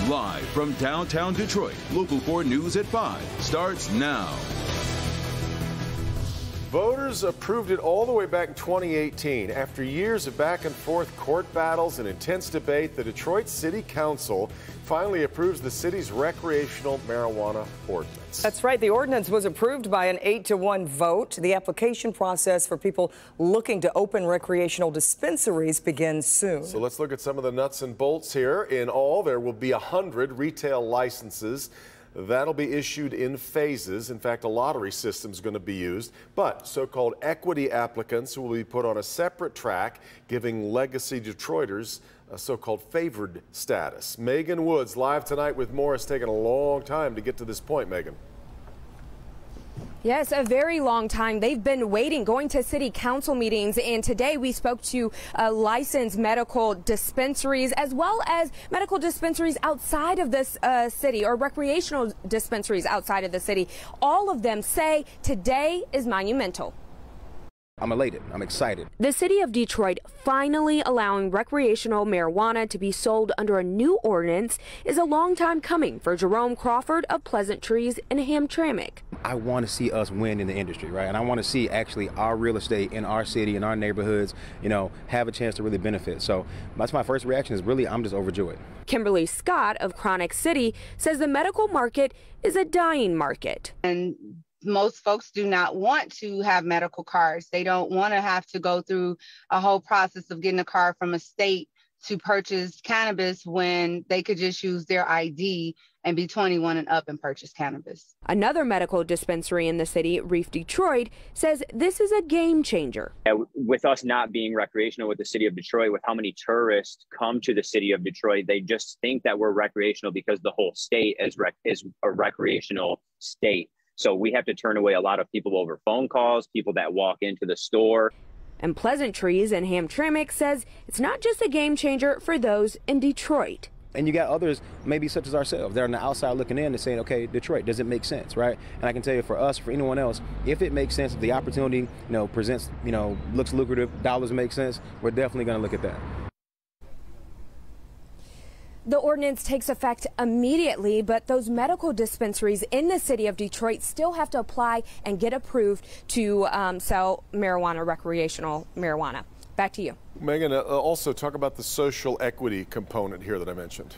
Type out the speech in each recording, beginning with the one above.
Live from downtown Detroit, Local 4 News at 5 starts now. Voters approved it all the way back in 2018. After years of back and forth court battles and intense debate, the Detroit City Council finally approves the city's recreational marijuana ordinance. That's right. The ordinance was approved by an 8-1 vote. The application process for people looking to open recreational dispensaries begins soon. So let's look at some of the nuts and bolts here. In all, there will be 100 retail licenses. That'll be issued in phases. In fact, a lottery system is going to be used. But so-called equity applicants will be put on a separate track, giving legacy Detroiters a so-called favored status. Megan Woods live tonight with more. It's taken a long time to get to this point, Megan. Yes, a very long time. They've been waiting, going to city council meetings, and today we spoke to licensed medical dispensaries as well as medical dispensaries outside of this city, or recreational dispensaries outside of the city. All of them say today is monumental. I'm elated. I'm excited. The city of Detroit finally allowing recreational marijuana to be sold under a new ordinance is a long time coming for Jerome Crawford of Pleasant Trees in Hamtramck. I want to see us win in the industry, right? And I want to see actually our real estate in our city, in our neighborhoods, have a chance to really benefit. So that's my first reaction is really, I'm just overjoyed. Kimberly Scott of Chronic City says the medical market is a dying market. And most folks do not want to have medical cards. They don't want to have to go through a whole process of getting a card from a state to purchase cannabis when they could just use their ID and be 21 and up and purchase cannabis. Another medical dispensary in the city, Reef Detroit, says this is a game changer. With us not being recreational with the city of Detroit, with how many tourists come to the city of Detroit, they just think that we're recreational because the whole state is a recreational state. So we have to turn away a lot of people over phone calls, people that walk into the store. And Pleasant Trees in Hamtramck says it's not just a game changer for those in Detroit. And you got others, maybe such as ourselves, they're on the outside looking in and saying, okay, Detroit, does it make sense, right? And I can tell you for us, for anyone else, if it makes sense, if the opportunity, presents, looks lucrative, dollars make sense, we're definitely going to look at that. The ordinance takes effect immediately, but those medical dispensaries in the city of Detroit still have to apply and get approved to sell marijuana, recreational marijuana. Back to you. Megan, also talk about the social equity component here that I mentioned.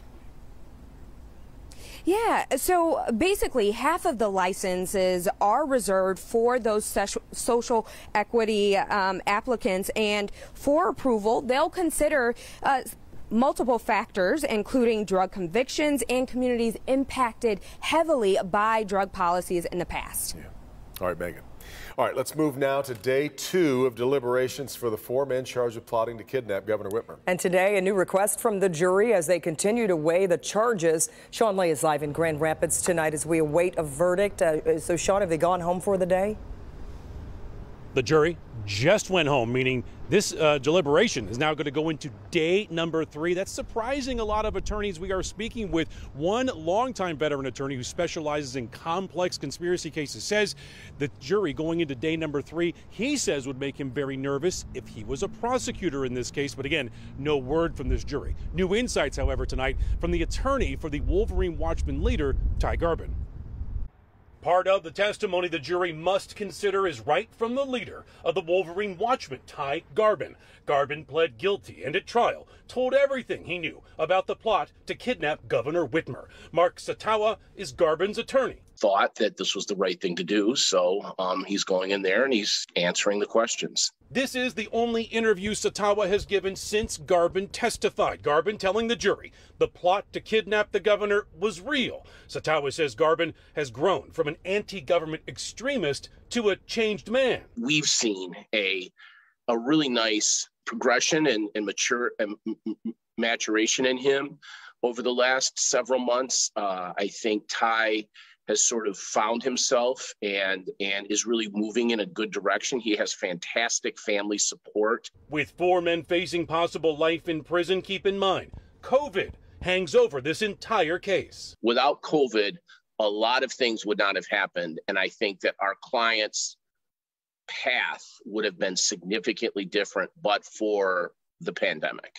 Yeah, so basically half of the licenses are reserved for those social equity applicants, and for approval, they'll consider multiple factors, including drug convictions and communities impacted heavily by drug policies in the past. Yeah. All right, Megan. All right, let's move now to day 2 of deliberations for the 4 men charged with plotting to kidnap Governor Whitmer. And today, a new request from the jury as they continue to weigh the charges. Sean Lay is live in Grand Rapids tonight as we await a verdict. So, Sean, have they gone home for the day? The jury just went home, meaning this deliberation is now going to go into day number 3. That's surprising a lot of attorneys we are speaking with. One longtime veteran attorney who specializes in complex conspiracy cases says the jury going into day number 3, he says, would make him very nervous if he was a prosecutor in this case. But again, no word from this jury. New insights, however, tonight from the attorney for the Wolverine Watchman leader, Ty Garbin. Part of the testimony the jury must consider is right from the leader of the Wolverine Watchman, Ty Garbin. Garbin pled guilty and at trial told everything he knew about the plot to kidnap Governor Whitmer. Mark Satawa is Garbin's attorney. Thought that this was the right thing to do, so he's going in there and he's answering the questions. This is the only interview Satawa has given since Garbin testified. Garbin telling the jury the plot to kidnap the governor was real. Satawa says Garbin has grown from an anti-government extremist to a changed man. We've seen a really nice progression and maturation in him over the last several months. I think Ty has sort of found himself and is really moving in a good direction. He has fantastic family support. With 4 men facing possible life in prison, keep in mind, COVID hangs over this entire case. Without COVID, a lot of things would not have happened. And I think that our client's path would have been significantly different but for the pandemic.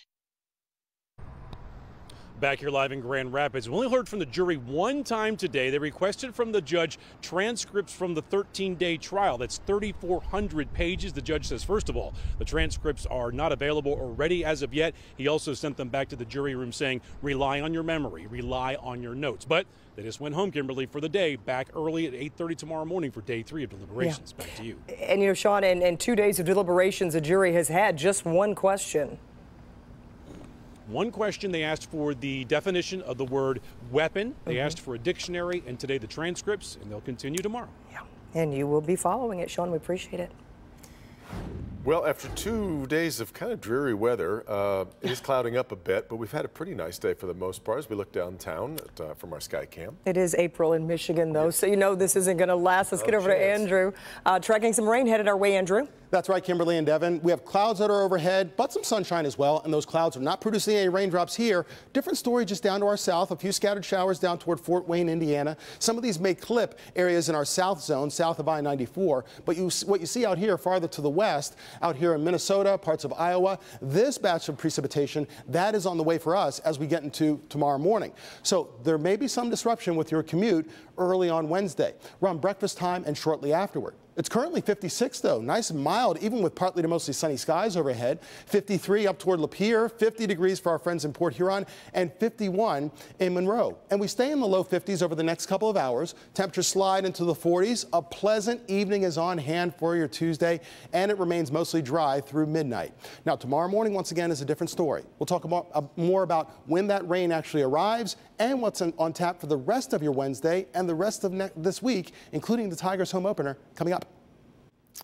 Back here live in Grand Rapids. We only heard from the jury one time today. They requested from the judge transcripts from the 13-day trial. That's 3,400 pages. The judge says, first of all, the transcripts are not available or ready as of yet. He also sent them back to the jury room saying, rely on your memory, rely on your notes. But they just went home, Kimberly, for the day, back early at 8:30 tomorrow morning for day 3 of deliberations. Back to you. And, you know, Sean, in 2 days of deliberations, the jury has had just one question. One question. They asked for the definition of the word weapon. They asked for a dictionary, and today the transcripts, and they'll continue tomorrow. Yeah, and you will be following it, Sean. We appreciate it. Well, after 2 days of kind of dreary weather, it is clouding up a bit, but we've had a pretty nice day for the most part as we look downtown from our sky cam. It is April in Michigan, though, so you know this isn't going to last. Let's get over to Andrew. Tracking some rain headed our way, Andrew. That's right, Kimberly and Devin. We have clouds that are overhead, but some sunshine as well, and those clouds are not producing any raindrops here. Different story just down to our south. A few scattered showers down toward Fort Wayne, Indiana. Some of these may clip areas in our south zone, south of I-94, but what you see out here farther to the west, out here in Minnesota, parts of Iowa, this batch of precipitation, that is on the way for us as we get into tomorrow morning. So there may be some disruption with your commute early on Wednesday, around breakfast time and shortly afterward. It's currently 56, though, nice and mild, even with partly to mostly sunny skies overhead. 53 up toward Lapeer, 50 degrees for our friends in Port Huron, and 51 in Monroe. And we stay in the low 50s over the next couple of hours. Temperatures slide into the 40s. A pleasant evening is on hand for your Tuesday, and it remains mostly dry through midnight. Now, tomorrow morning, once again, is a different story. We'll talk more about when that rain actually arrives and what's on tap for the rest of your Wednesday and the rest of this week, including the Tigers home opener coming up.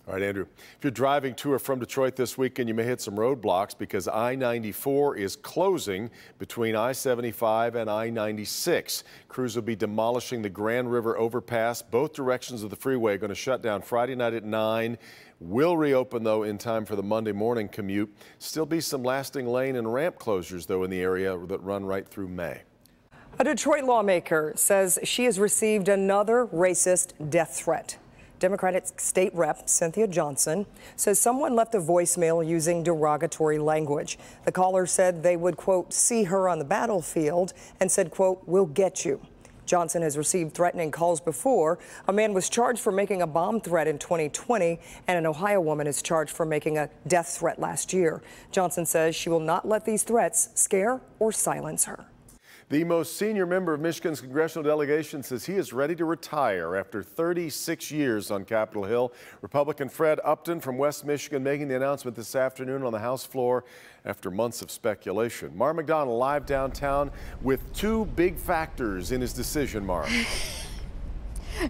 All right, Andrew, if you're driving to or from Detroit this weekend, you may hit some roadblocks because I-94 is closing between I-75 and I-96. Crews will be demolishing the Grand River overpass. Both directions of the freeway are going to shut down Friday night at 9. Will reopen, though, in time for the Monday morning commute. Still be some lasting lane and ramp closures, though, in the area that run right through May. A Detroit lawmaker says she has received another racist death threat. Democratic State Rep Cynthia Johnson says someone left a voicemail using derogatory language. The caller said they would, quote, see her on the battlefield and said, quote, we'll get you. Johnson has received threatening calls before. A man was charged for making a bomb threat in 2020, and an Ohio woman is charged for making a death threat last year. Johnson says she will not let these threats scare or silence her. The most senior member of Michigan's congressional delegation says he is ready to retire after 36 years on Capitol Hill. Republican Fred Upton from West Michigan making the announcement this afternoon on the House floor after months of speculation. Mara McDonald live downtown with two big factors in his decision, Mara.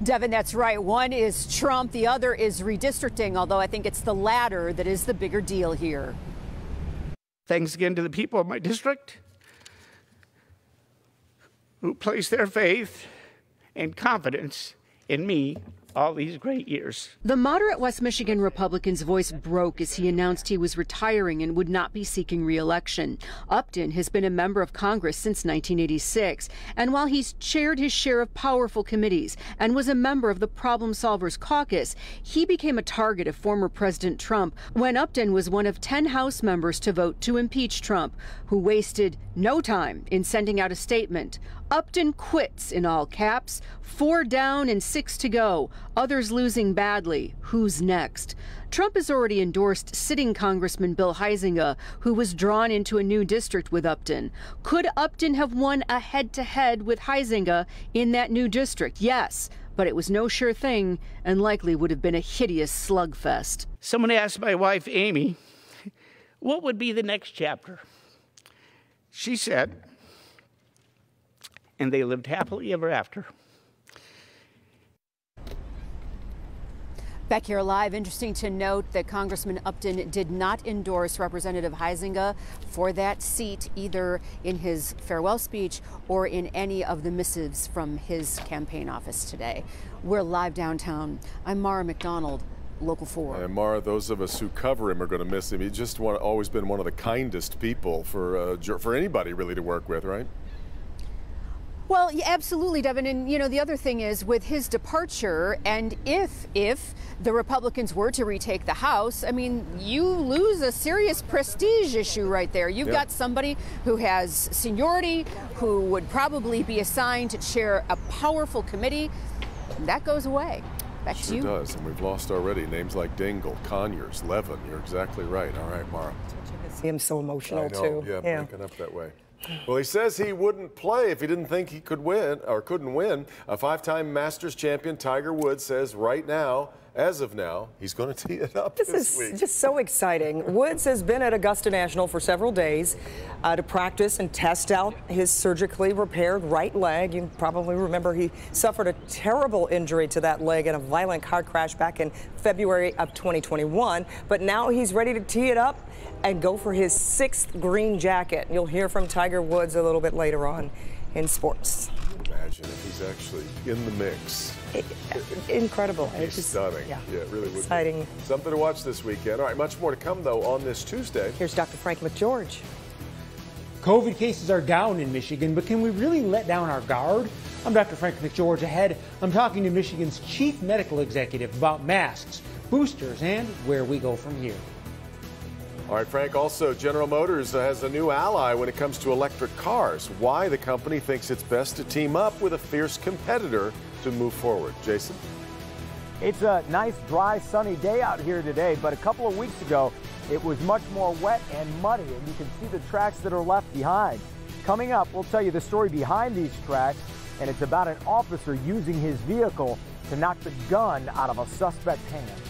Devin, that's right. One is Trump. The other is redistricting, although I think it's the latter that is the bigger deal here. Thanks again to the people of my district who placed their faith and confidence in me all these great years. The moderate West Michigan Republican's voice broke as he announced he was retiring and would not be seeking re-election. Upton has been a member of Congress since 1986, and while he's chaired his share of powerful committees and was a member of the Problem Solvers Caucus, he became a target of former President Trump when Upton was one of 10 House members to vote to impeach Trump, who wasted no time in sending out a statement. Upton quits in all caps, 4 down and 6 to go. Others losing badly. Who's next? Trump has already endorsed sitting Congressman Bill Huizenga, who was drawn into a new district with Upton. Could Upton have won a head-to-head with Huizenga in that new district? Yes, but it was no sure thing and likely would have been a hideous slugfest. Someone asked my wife, Amy, what would be the next chapter? She said, and they lived happily ever after. Back here live, interesting to note that Congressman Upton did not endorse Representative Huizenga for that seat, either in his farewell speech or in any of the missives from his campaign office today. We're live downtown. I'm Mara McDonald, Local 4. And Mara, those of us who cover him are going to miss him. He's just always been one of the kindest people for anybody really to work with, right? Well, yeah, absolutely, Devin. And, you know, the other thing is with his departure, and if the Republicans were to retake the House, I mean, you lose a serious prestige issue right there. You've got somebody who has seniority, who would probably be assigned to chair a powerful committee. That goes away. Back to you. Sure does, and we've lost already. Names like Dingell, Conyers, Levin. You're exactly right. All right, Mara. See him so emotional, I know, too. yeah, breaking up that way. Well, he says he wouldn't play if he didn't think he could win or couldn't win. A five-time Masters champion, Tiger Woods, says right now, as of now, he's going to tee it up this week. This is just so exciting. Woods has been at Augusta National for several days to practice and test out his surgically repaired right leg. You probably remember he suffered a terrible injury to that leg in a violent car crash back in February of 2021. But now he's ready to tee it up and go for his 6th green jacket. You'll hear from Tiger Woods a little bit later on in sports. Imagine if he's actually in the mix. Incredible. It's just stunning. Yeah, it really would be. Exciting. Something to watch this weekend. All right, much more to come, though, on this Tuesday. Here's Dr. Frank McGeorge. COVID cases are down in Michigan, but can we really let down our guard? I'm Dr. Frank McGeorge. Ahead, I'm talking to Michigan's chief medical executive about masks, boosters, and where we go from here. All right, Frank, also General Motors has a new ally when it comes to electric cars. Why the company thinks it's best to team up with a fierce competitor to move forward. Jason? It's a nice, dry, sunny day out here today, but a couple of weeks ago, it was much more wet and muddy, and you can see the tracks that are left behind. Coming up, we'll tell you the story behind these tracks, and it's about an officer using his vehicle to knock the gun out of a suspect's hand.